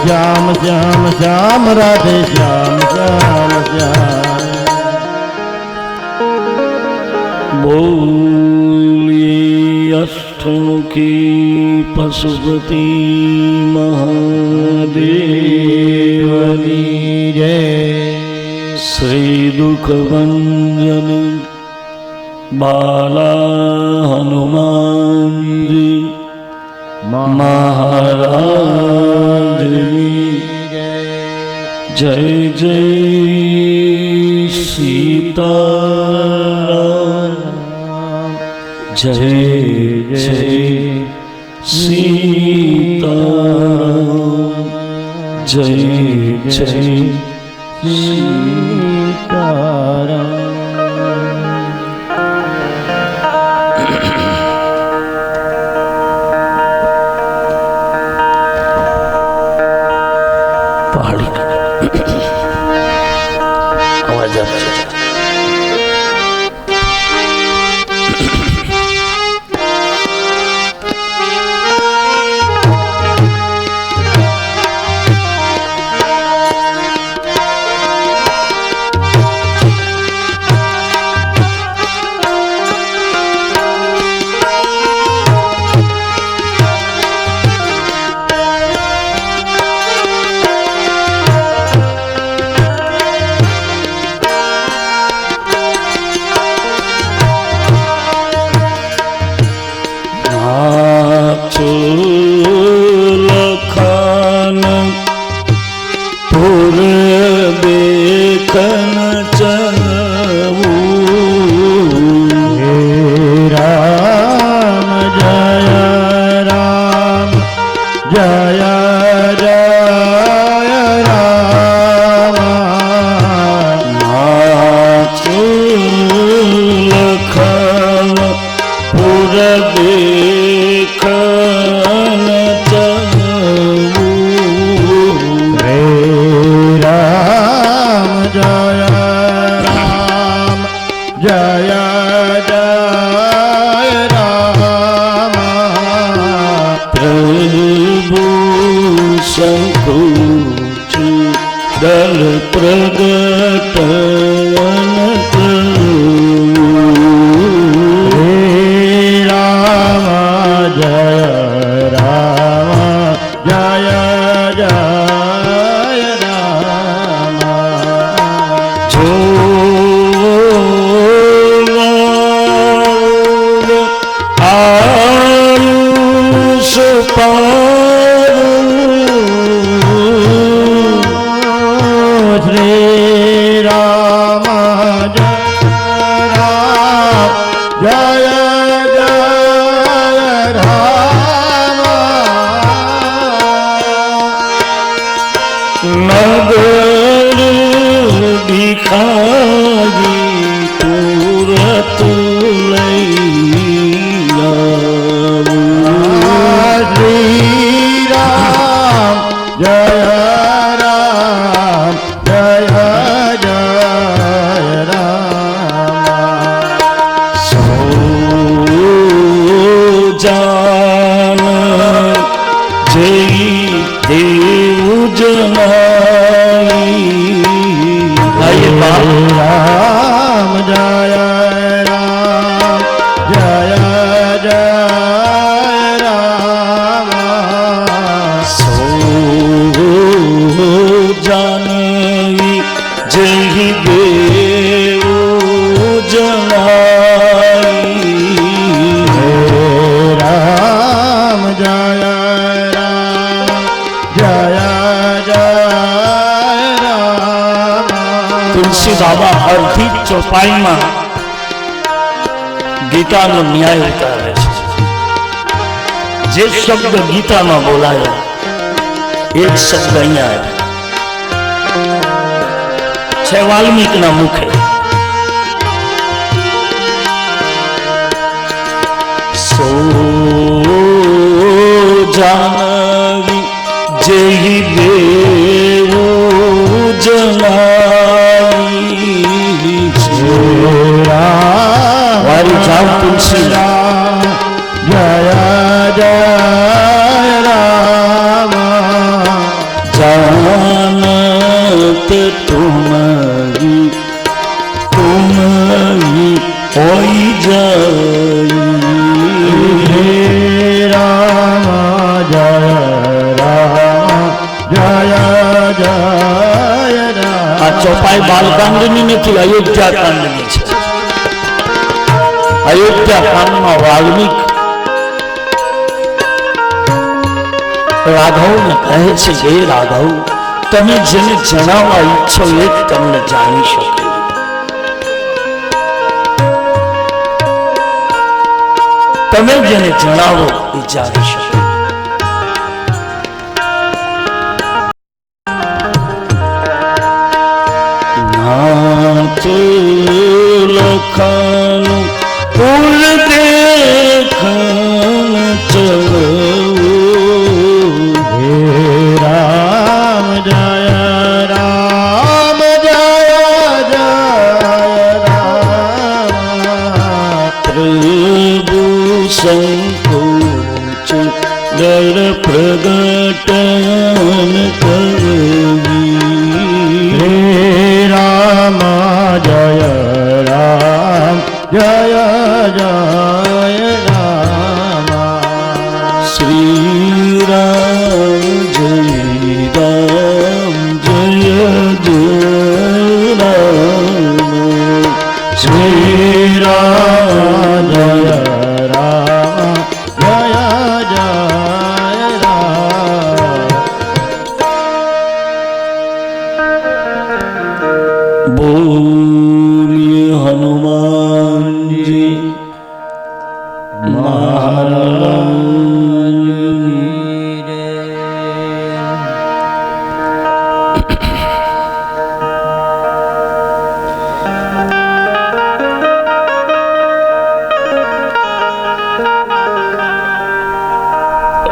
શ્યામ શ્યામ શ્યામ રાધે શ્યામ શ્યામ શ્યામ. બોલી અષ્ટમુખી પશુપતિ મહાદેવની જય. શ્રી દુઃખભંજન બાલા હનુમાનજી મહારાજની જય જય સીતારામ જય જય સીતારામ જય જય સીતારામ. અવાજ આપશે. બાબા અડધી ચોપાઈમાં ગીતાનો ન્યાય ઉતારે છે. જે શબ્દ ગીતામાં બોલાયો એ જ શબ્દ અહીંયા છે વાલ્મીકના મુખે. સો જાનવી જેહી દેવો જનાઈ વારી જામ તુલસી જય જય રામ तुम ही होई जाई। हे राम जय राम जय जय राम। आ चौपाई बालकांडनी नहीं, अयोध्या कांडनी है। अयोध्या कांड में वाल्मीकि राघव ने कहे छे, हे राघव तमे जेने जणाववा ઈચ્છો એ તમને જાણી શકે। તમે જેને જણાવો એ જાણી શકે। નાથ લખાનું પુર દેખન ચલવું। हे राम जय राम जय जय राम। प्रभु संकोच दर प्रगटन करवी। हे राम जय राम जय जय राम। श्री राम जय राम जय जय राम। श्री राम जय राम जय जय राम। बोलिए हनुमान जी महाराज।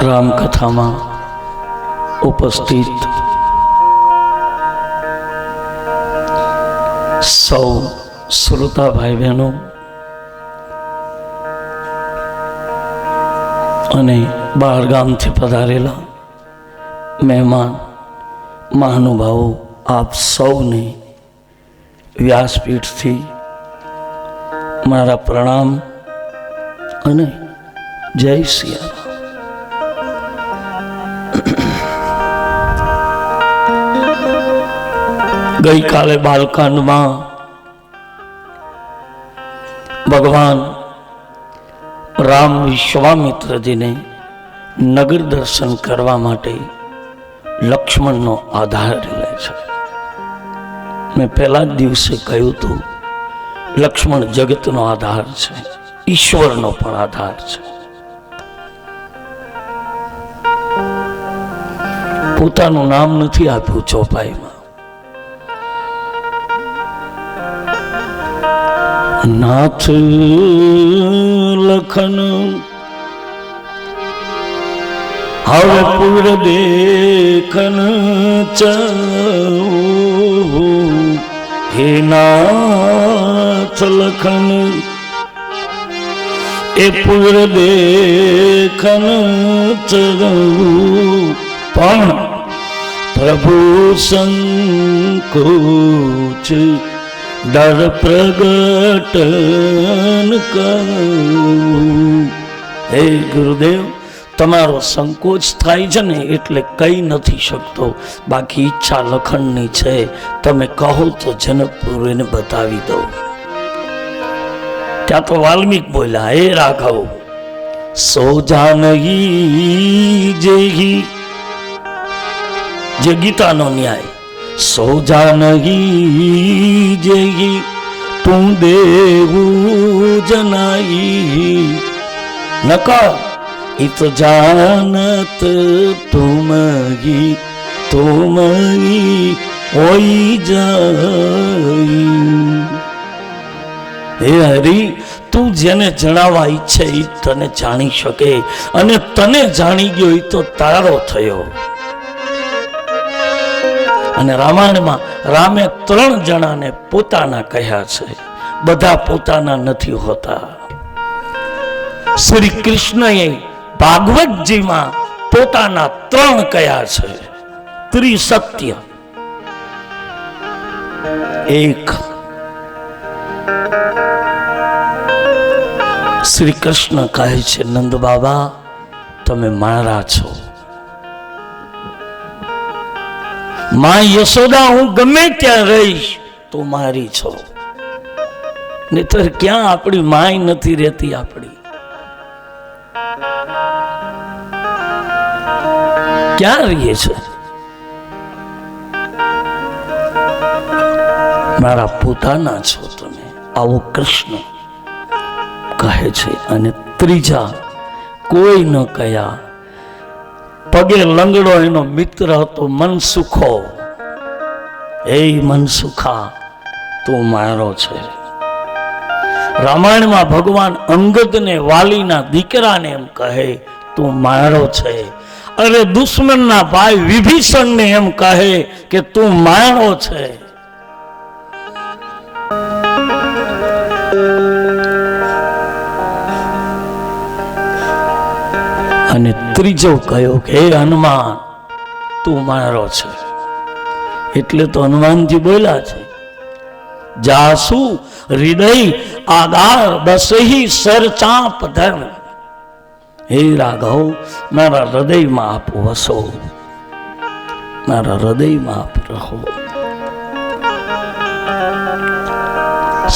રામકથામાં ઉપસ્થિત સૌ શ્રોતા ભાઈ બહેનો અને બહાર ગામથી પધારેલા મહેમાન મહાનુભાવો, આપ સૌને વ્યાસપીઠથી મારા પ્રણામ અને જય સિયારામ। ગઈકાલે બાલકાંડમાં ભગવાન રામ વિશ્વામિત્રજીને નગર દર્શન કરવા માટે લક્ષ્મણનો આધાર લે છે। મેં પહેલા જ દિવસે કહ્યું હતું, લક્ષ્મણ જગતનો આધાર છે, ઈશ્વરનો પણ આધાર છે। પોતાનું નામ નથી આપ્યું ચોપાઈમાં। नाथ लखन हव पुर देखन चलऊ। हे नाथ लखन ए पुर देखन चलऊ। पण प्रभु संकोच डर प्रगटन करूं। हे गुरुदेव તમારો સંકોચ થાય છે ને એટલે કઈ નથી શકતો, બાકી ઈચ્છા લખણની છે, તમે કહો તો જનકપુરીને બતાવી દો। ત્યાં તો વાલ્મીક બોલ્યા, હે રાઘવ સો જાનહી જેહી, જે ગીતાનો ન્યાય, सो जानही जेही तू देवू जनाई। नका इत जानत तुम ही होई जाई। हे हरि તું જેને જણાવવા ઈચ્છે એ તને જાણી શકે, અને તને જાણી ગયો એ તો તારો થયો। અને રામાયણમાં રામે 3 જણાને પોતાના કહ્યા છે, બધા પોતાના નથી હોતા। શ્રી કૃષ્ણએ ભાગવતજીમાં પોતાના 3 કહ્યા છે, ત્રિસત્ય। એક શ્રી કૃષ્ણ કહે છે, નંદ બાબા તમે મારા છો. માં યશોદા હું ગમે ત્યાં રહીશ તો મારી છો. નહીતર ક્યાં આપણી માય નથી રહેતી. આપણી ક્યાં રહીએ છે? મારા પોતાના છો તમે. આવો કૃષ્ણ કહે છે. અને ત્રીજા કોઈ ન કયા, પગે લંગડો એનો મિત્ર હતો મનસુખો. એ મનસુખા તું મારો છે. રામાયણમાં ભગવાન અંગદને વાલીના દીકરાને એમ કહે તું મારો છે. અરે દુશ્મનના ભાઈ વિભીષણને એમ કહે કે તું મારો છે. અને ત્રીજો કયો કે હે હનુમાન તું મારો છે. એટલે તો હનુમાનજી બોલ્યા છે, જાસુ હૃદય આધાર બસહી સર ચાપ ધર્મ. હે રાઘવ મારા હૃદયમાં આપ વસો, મારા હૃદયમાં આપ રહો.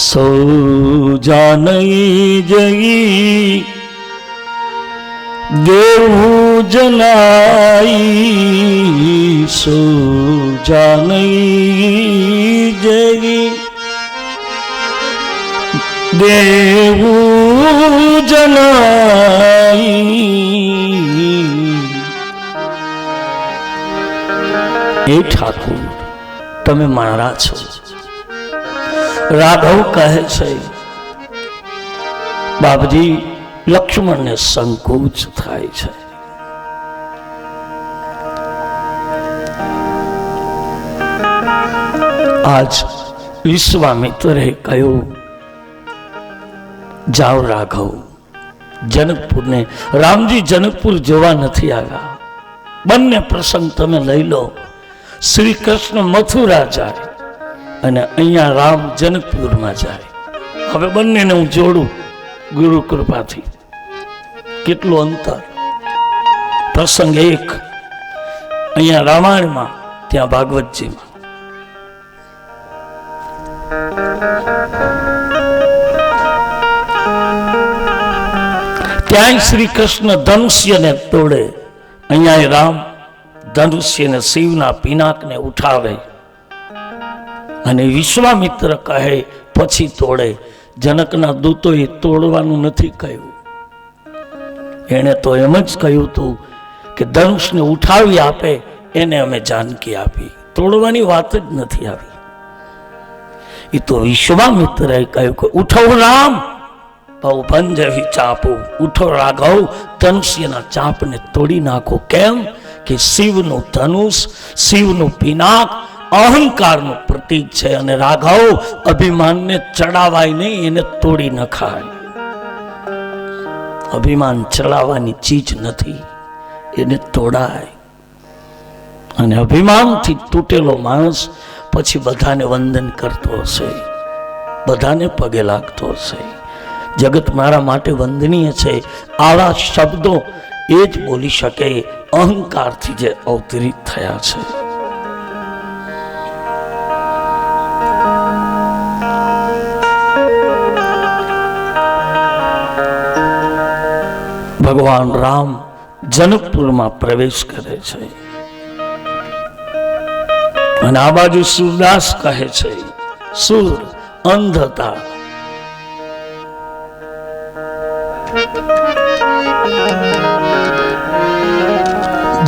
સો જાનઈ જઈ દેવું જનાઈ. સો જાનઈ જઈ દેવું જનાઈ. હે ઠાકુર તમે મારા છો. રાઘવ કહે છે, બાપજી લક્ષ્મણને સંકોચ થાય છે. આજ વિશ્વામિત્રે કહ્યું જાઓ રાઘવ જનકપુરને. રામજી જનકપુર જોવા નથી આવ્યા. બંને પ્રસંગ તમે લઈ લો. શ્રી કૃષ્ણ મથુરા જાય અને અહીંયા રામ જનકપુરમાં જાય. હવે બંનેને હું જોડું ગુરુ કૃપાથી. કેટલું અંતર. પ્રસંગ એક અહીંયા રામાયણમાં, ત્યાં ભાગવતજીમાં. ત્યાં શ્રી કૃષ્ણ ધનુષ્યને તોડે. અહીંયા રામ ધનુષ્યને શિવના પિનાકને ઉઠાવે અને વિશ્વામિત્ર કહે પછી તોડે. જનકના દૂતોએ તોડવાનું નથી કહ્યું. એણે તો એમ જ કહ્યું હતું કે ધનુષને ઉઠાવી આપે એને અમે જાનકી આપી. તોડવાની વાત જ નથી આવી. એ તો વિશ્વામિત્રએ કહ્યું કે ઉઠો રામ બહુ ભંજવી ચાપો. ઉઠો રાઘવ ધનુષ્યના ચાપને તોડી નાખો. કેમ કે શિવનું ધનુષ, શિવનું પિનાક અહંકારનું પ્રતીક છે. અને રાઘવ અભિમાનને ચડાવાય નહીં, એને તોડી નખાય. અભિમાન ચડાવવાની ચીજ નથી, એને તોડાય. અને અભિમાનથી તૂટેલો માણસ પછી બધાને વંદન કરતો હશે, બધાને પગે લાગતો હશે. જગત મારા માટે વંદનીય છે આવા શબ્દો એ જ બોલી શકે અહંકારથી જે અવતરિત થયા છે. ભગવાન રામ જનકપુરમાં પ્રવેશ કરે છે અને આ બાજુ સુરદાસ કહે છે, સુર અંધતા.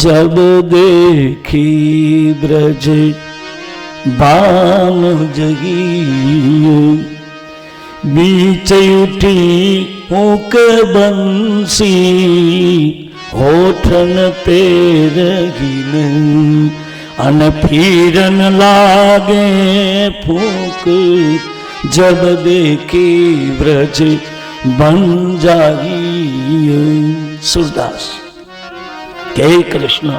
जब देखी ब्रज बान जगी बीच उठी ऊक बंसी होठन पे रही अन फिरन लागे फूक जब देखी ब्रज बन जाई. સુરદાસ કે કૃષ્ણ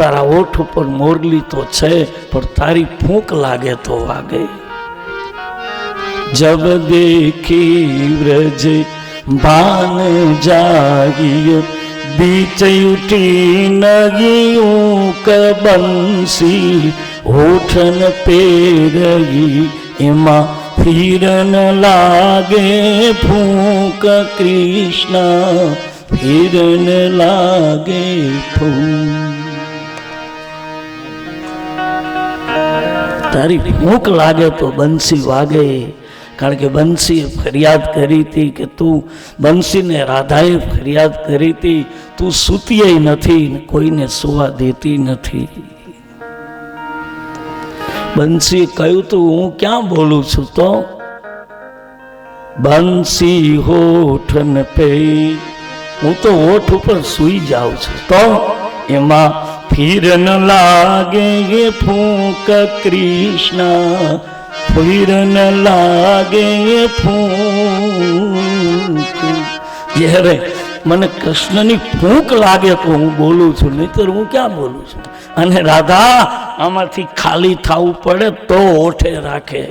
તારા ઓઠ ઉપર મોરલી તો છે, પણ તારી ફૂંક લાગે તો વાગે. જબ દેખી વ્રજ ભાન જાગીય, बीच उठी नगियों क बंसी, होठन पे रही एमा फिरन लागे फूंक कृष्ण, फिरन लागे फूंक. तारी फूंक लागे तो बंसी वागे. કારણ કે બંસીએ ફરિયાદ કરી હતી કે તું, બંસીને રાધાએ ફરિયાદ કરી હતી, તું સૂતીય નથી, કોઈને સુવા દેતી નથી. બંસીએ કહ્યું તું હું ક્યાં બોલું છું, તો બંસી હોઠન પે, હું તો હોઠ ઉપર સૂઈ જાઉં છું, તો એમાં ફીર ન લાગે ફૂંક કૃષ્ણ, ફીર ન લાગે ફૂંક. જ્યારે મને કૃષ્ણની ફૂંક લાગે તો હું બોલું છું, નહીતર હું ક્યાં બોલું છું. અને રાધા આમાંથી ખાલી થવું પડે તો ઓઠે રાખે.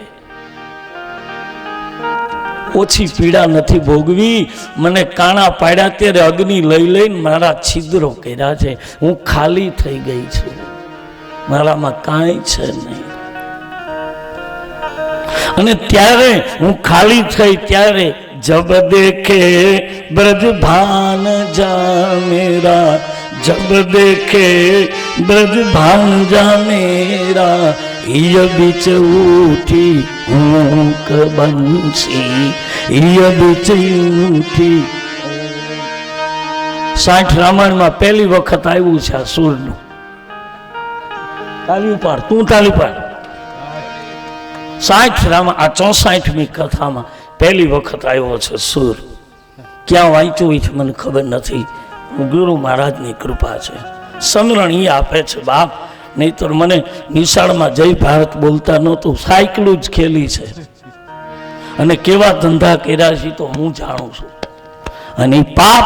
ઓછી પીડા નથી ભોગવી. મને કાણા પાડ્યા ત્યારે અગ્નિ લઈ લઈને મારા છિદ્રો કર્યા છે. હું ખાલી થઈ ગઈ છું, મારામાં કાંઈ છે નહીં. અને ત્યારે હું ખાલી થઈ ત્યારે જબ દેખે બ્રજ ભાન જા મેરા, જબ દેખે બ્રજ ભાન જા મેરા, ય બીચ ઉઠી ઊંક બંસી, ય બીચ ઉઠી. 60 રામાયણમાં પહેલી વખત આવ્યું છે આ સૂરનું. તાલી પાડ, તું તાલી પાડ. 60 રામા, આ 64મી કથામાં પહેલી વખત આવ્યો છે સૂર. ક્યાં વાંચ્યું હોય છે મને ખબર નથી. ગુરુ મહારાજની કૃપા છે. સમરણ એ આપે છે બાપ, નહીતર મને નિશાળમાં જય ભારત બોલતા નહોતું. સાયકલું જ ખેલી છે અને કેવા ધંધા કર્યા છે તો હું જાણું છું. અને પાપ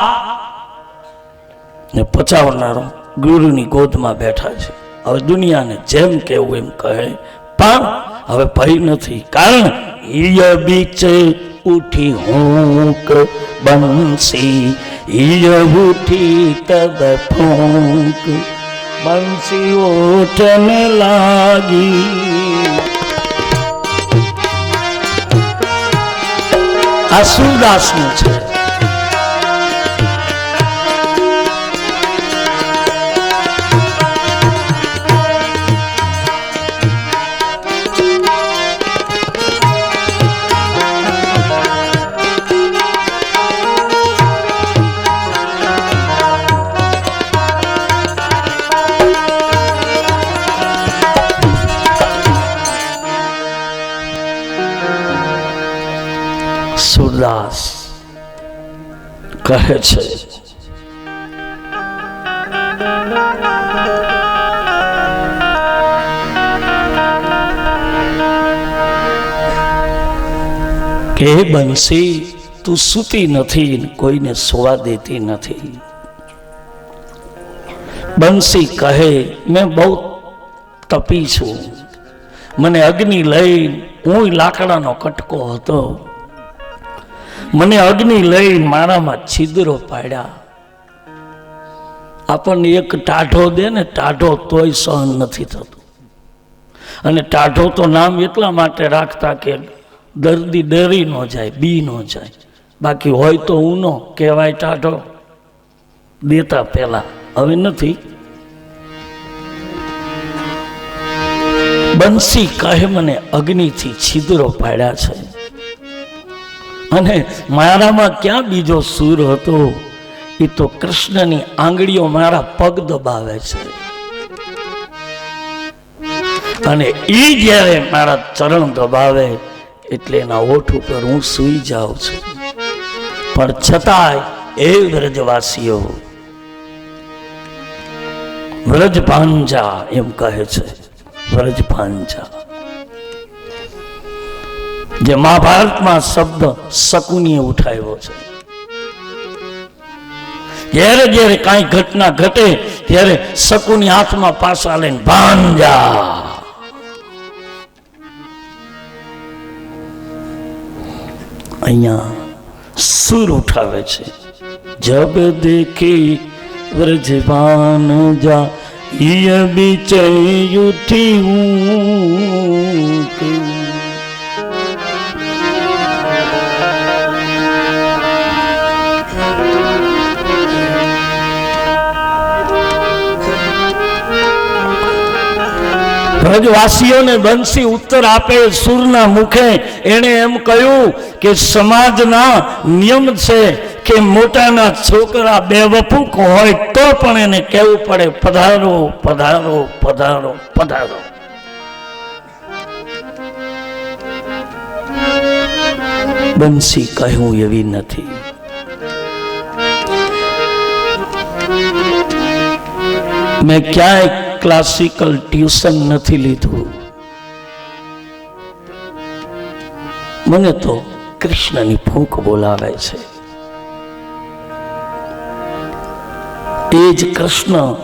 ને પચાવનારો ગુરુની ગોદમાં બેઠા છે. હવે દુનિયાને જેમ કેવું એમ કહે, પણ હવે ભય નથી. કારણ ઈય બીચ ઉઠી હૂંક બંસી, ઈય ઉઠી તબ ફૂંક, બંસી ઓઠને લાગી. આ સુરદાસનું છે. સુરદાસ કહે છે કે બંસી તું સૂતી નથી, કોઈને સુવા દેતી નથી. બંસી કહે મેં બહુ તપી છું, મને અગ્નિ લઈ, હું લાકડાનો કટકો હતો, મને અગ્નિ લઈ મારામાં છિદ્રો પાડ્યા. આપણને એક ટાઢો દે ને, ટાઢો તોય સહન નથી થતું. અને ટાઢો તો નામ એટલા માટે રાખતા કે દર્દી ડરી ન જાય, બી ન જાય. બાકી હોય તો ઊનો કહેવાય ટાઢો, દેતા પહેલા. હવે નથી. બંસી કહે મને અગ્નિથી છિદ્રો પાડ્યા છે, અને મારામાં ક્યાં બીજો સૂર હતો. એ તો કૃષ્ણની આંગળીઓ મારા પગ દબાવે છે, અને એ જ્યારે મારા ચરણ દબાવે એટલે એના ઓઠ ઉપર હું સૂઈ જાઉં છું. પણ છતાંય એ વ્રજવાસીઓ, વ્રજ ભાંજા એમ કહે છે, વ્રજ ભાંજા. જે મહાભારતમાં શબ્દ શકુનીએ ઉઠાવ્યો છે. જ્યારે જ્યારે કાંઈ ઘટના ઘટે ત્યારે શકુની હાથમાં પાસા લઈને ભાંજા અહીંયા સુર ઉઠાવે છે, જબ દેખે વ્રજવાન જા ય બીચે ઉઠી હું બ્રજવાસીઓને બંસી ઉત્તર આપે સુરના મુખે. એણે એમ કહ્યું કે સમાજના નિયમ છે કે મોટાના છોકરા બેવકૂફ હોય તો પણ એને કહેવું પડે પધારો પધારો પધારો પધારો. બંસી કહ્યું એવી નથી. મેં ક્યાંય ક્લાસિકલ ટ્યુશન નથી લીધું. મને તો કૃષ્ણની ફૂંક બોલાવે છે. એ જ કૃષ્ણ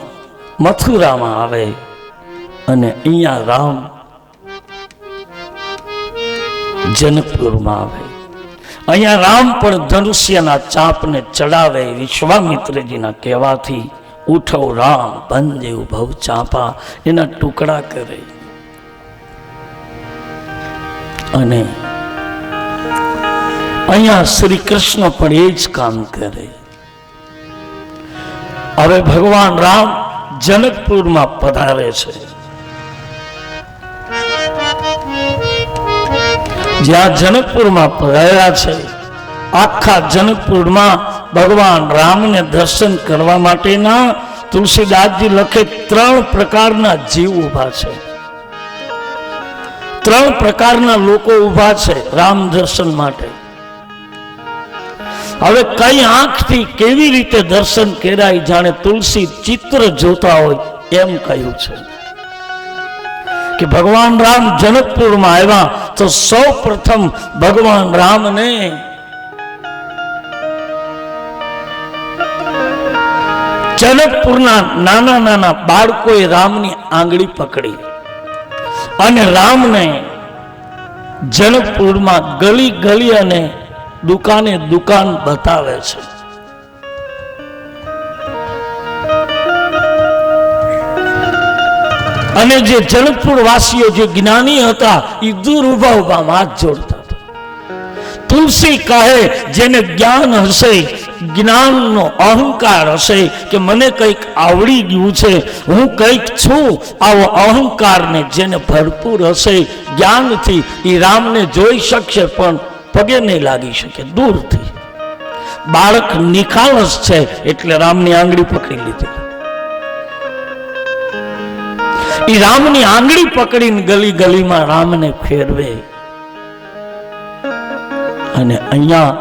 મથુરામાં આવે અને અહીંયા રામ જનકપુરમાં આવે. અહીંયા રામ પણ ધનુષ્યના ચાપને ચડાવે. વિશ્વામિત્રજીના કહેવાથી ઉઠો રામ બંદેવ ભવ ચાપા એના ટુકડા કરે અને અહીંયા શ્રી કૃષ્ણ પણ એ જ કામ કરે. હવે ભગવાન રામ જનકપુરમાં પધારે છે. જ્યાં જનકપુરમાં પધાર્યા છે, આખા જનકપુરમાં ભગવાન રામને દર્શન કરવા માટેના તુલસીદાસજી લખે 3 પ્રકારના જીવ ઉભા છે. 3 પ્રકારના લોકો ઉભા છે રામ દર્શન માટે. હવે કઈ આંખથી કેવી રીતે દર્શન કરાય જાણે તુલસી ચિત્ર જોતા હોય એમ કહ્યું છે કે ભગવાન રામ જનકપુરમાં આવ્યા તો સૌ પ્રથમ ભગવાન રામને જનકપુરના નાના નાના બાળકોએ રામની આંગળી પકડી અને રામને જનકપુરમાં ગલી ગલી અને દુકાને દુકાન બતાવે છે. અને જે જનકપુર વાસીઓ જે જ્ઞાની હતા એ દૂર ઉભા ઉભા હાથ જોડતા હતા. તુલસી કહે જેને જ્ઞાન હશે, જ્ઞાનનો અહંકાર હશે કે મને કંઈક આવડી ગયું છે, હું કંઈક છું, આવો અહંકારને જેને ભરપૂર હશે જ્ઞાનથી એ રામને જોઈ શકશે પણ પગે નહીં લાગી શકે દૂરથી. બાળક નિખાલસ છે એટલે રામની આંગળી પકડી લીધી. એ રામની આંગળી પકડીને ગલી ગલીમાં રામને ફેરવે અને અહીંયા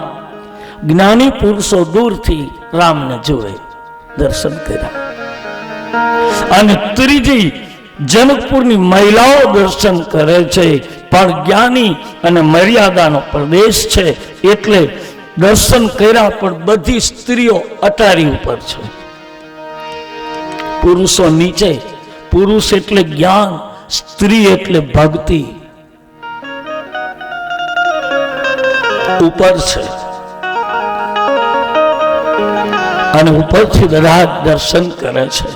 જ્ઞાની પુરુષો દૂરથી રામને જોવે, દર્શન કર્યા. અને ત્રીજી જનકપુરની મહિલાઓ દર્શન કરે છે પણ જ્ઞાની અને મર્યાદાનો પ્રદેશ છે એટલે દર્શન કર્યા પણ બધી સ્ત્રીઓ અટારી ઉપર છે, પુરુષો નીચે. પુરુષ એટલે જ્ઞાન, સ્ત્રી એટલે ભક્તિ ઉપર છે. અને ઉપરથી બધા દર્શન કરે છે.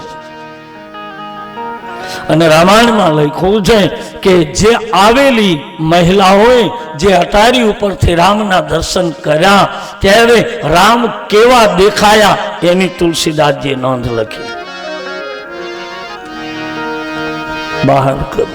અને રામાયણમાં લખ્યું છે કે જે આવેલી મહિલાઓએ જે અટારી ઉપરથી રામના દર્શન કર્યા ત્યારે રામ કેવા દેખાયા એની તુલસીદાસજીએ નોંધ લખી. બહાર કરો.